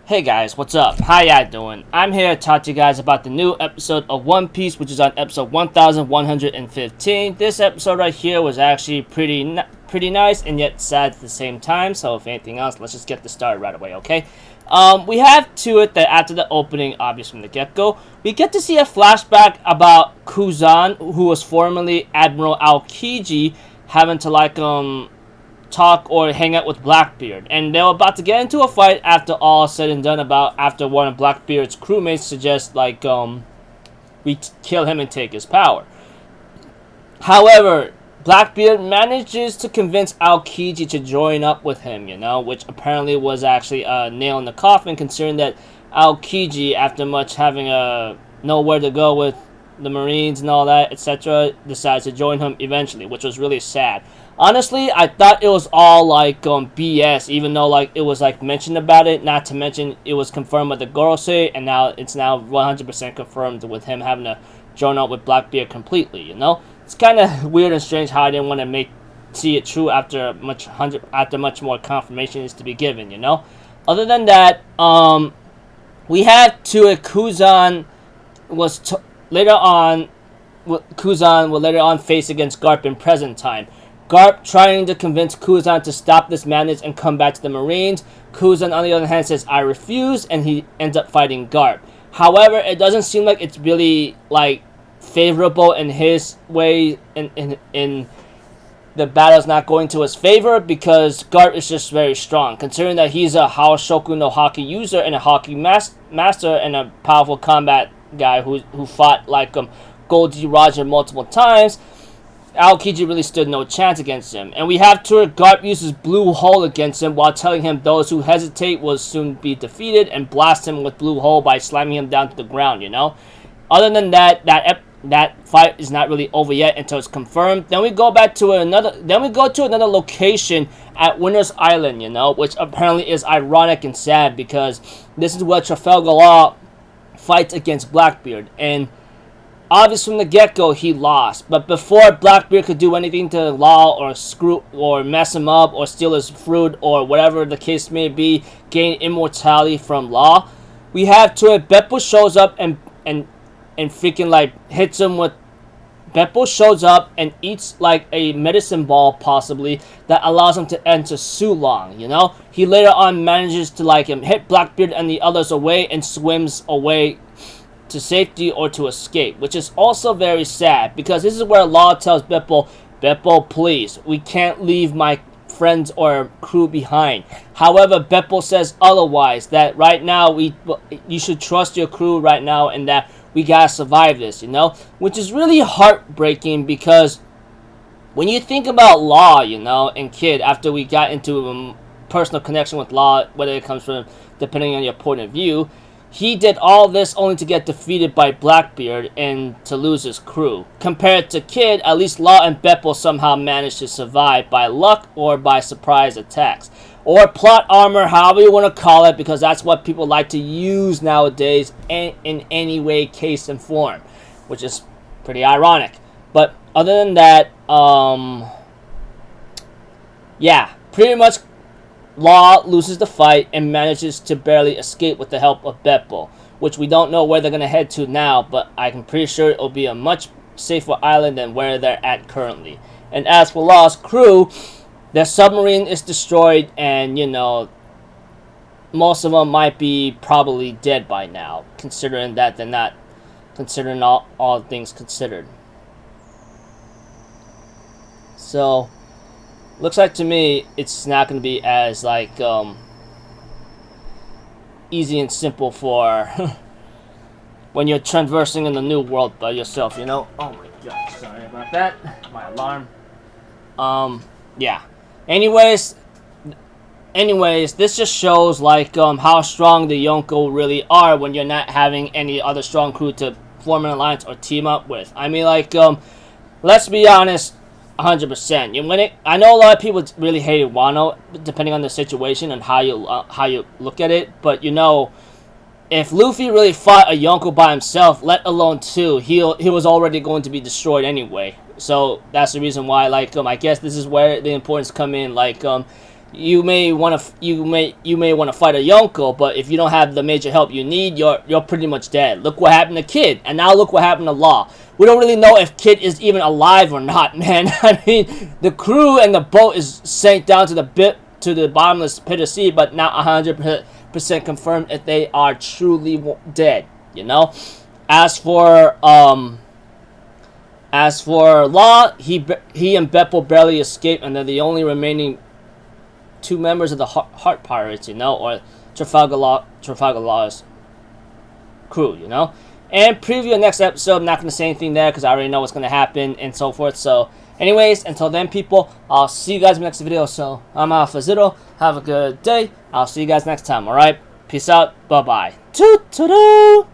Hey guys, what's up? How y'all doing? I'm here to talk to you guys about the new episode of One Piece, which is on episode 1115. This episode right here was actually pretty nice and yet sad at the same time. So if anything else, let's just get this started right away, okay? We have to it that after the opening, obviously from the get-go, we get to see a flashback about Kuzan, who was formerly Admiral Aokiji, having to talk or hang out with Blackbeard, and they were about to get into a fight after all said and done. After one of Blackbeard's crewmates suggests we kill him and take his power. However, Blackbeard manages to convince Aokiji to join up with him, which apparently was actually a nail in the coffin, considering that Aokiji, after much having nowhere to go with the Marines and all that, etc., decides to join him eventually, which was really sad. Honestly, I thought it was all BS, even though it was mentioned about it. Not to mention it was confirmed by the Gorosei, and now it's 100% confirmed with him having to join up with Blackbeard completely. It's kind of weird and strange how I didn't want to see it true after much more confirmation is to be given. Other than that, we have Kuzan will later on face against Garp in present time. Garp trying to convince Kuzan to stop this madness and come back to the Marines. Kuzan, on the other hand, says, "I refuse," and he ends up fighting Garp. However, it doesn't seem like it's really, favorable in his way, in the battle's not going to his favor, because Garp is just very strong, considering that he's a Haoshoku no Haki user and a Haki master and a powerful combat guy who fought Goldie Roger multiple times. Aokiji really stood no chance against him. And we have Garp uses Blue Hole against him while telling him those who hesitate will soon be defeated, and blast him with Blue Hole by slamming him down to the ground, Other than that fight is not really over yet until it's confirmed. Then we go to another location at Winter's Island, which apparently is ironic and sad, because this is where Trafalgar Law fights against Blackbeard, and obviously from the get-go he lost, but before Blackbeard could do anything to Law or screw or mess him up or steal his fruit or whatever the case may be, gain immortality from Law, we have Beppo shows up and freaking hits him with. Beppo shows up and eats a medicine ball possibly that allows him to enter Sulong, He later on manages to hit Blackbeard and the others away and swims away to safety or to escape, which is also very sad, because this is where Law tells Beppo, please, we can't leave my friends or crew behind. However, Beppo says otherwise, that right now you should trust your crew right now, and that we gotta survive this, which is really heartbreaking, because when you think about Law, and Kid, after we got into a personal connection with Law, whether it comes from depending on your point of view, he did all this only to get defeated by Blackbeard and to lose his crew. Compared to Kid, at least Law and Beppo somehow managed to survive by luck or by surprise attacks. Or plot armor, however you want to call it, because that's what people like to use nowadays in any way, case, and form. Which is pretty ironic. But other than that, yeah, pretty much Law loses the fight and manages to barely escape with the help of Beppo, which we don't know where they're going to head to now, but I'm pretty sure it'll be a much safer island than where they're at currently. And as for Law's crew, their submarine is destroyed, and most of them might be probably dead by now, considering that they're not considering all things considered. So looks like to me it's not going to be as easy and simple for when you're traversing in the new world by yourself, Oh my god, sorry about that. My alarm. Yeah. Anyways, this just shows how strong the Yonko really are when you're not having any other strong crew to form an alliance or team up with. I mean, let's be honest, 100%. I know a lot of people really hated Wano, depending on the situation and how you look at it. But if Luffy really fought a Yonko by himself, let alone two, he was already going to be destroyed anyway. So that's the reason why, I guess this is where the importance come in. you may want to fight a Yonko, but if you don't have the major help you need, you're pretty much dead. Look what happened to Kid, and now look what happened to Law. We don't really know if Kid is even alive or not, man. I mean, the crew and the boat is sank down to the bottomless pit of sea, but not 100% confirmed if they are truly dead. You know, as for Law, he and Beppo barely escaped, and they're the only remaining 2 members of the Heart Pirates, you know, or Trafalgar Law's crew, you know. And preview the next episode. I'm not going to say anything there because I already know what's going to happen and so forth. So, anyways, until then, people, I'll see you guys in the next video. So, I'm Alpha Zero. Have a good day. I'll see you guys next time, alright? Peace out. Bye-bye. Toot-toot-toot.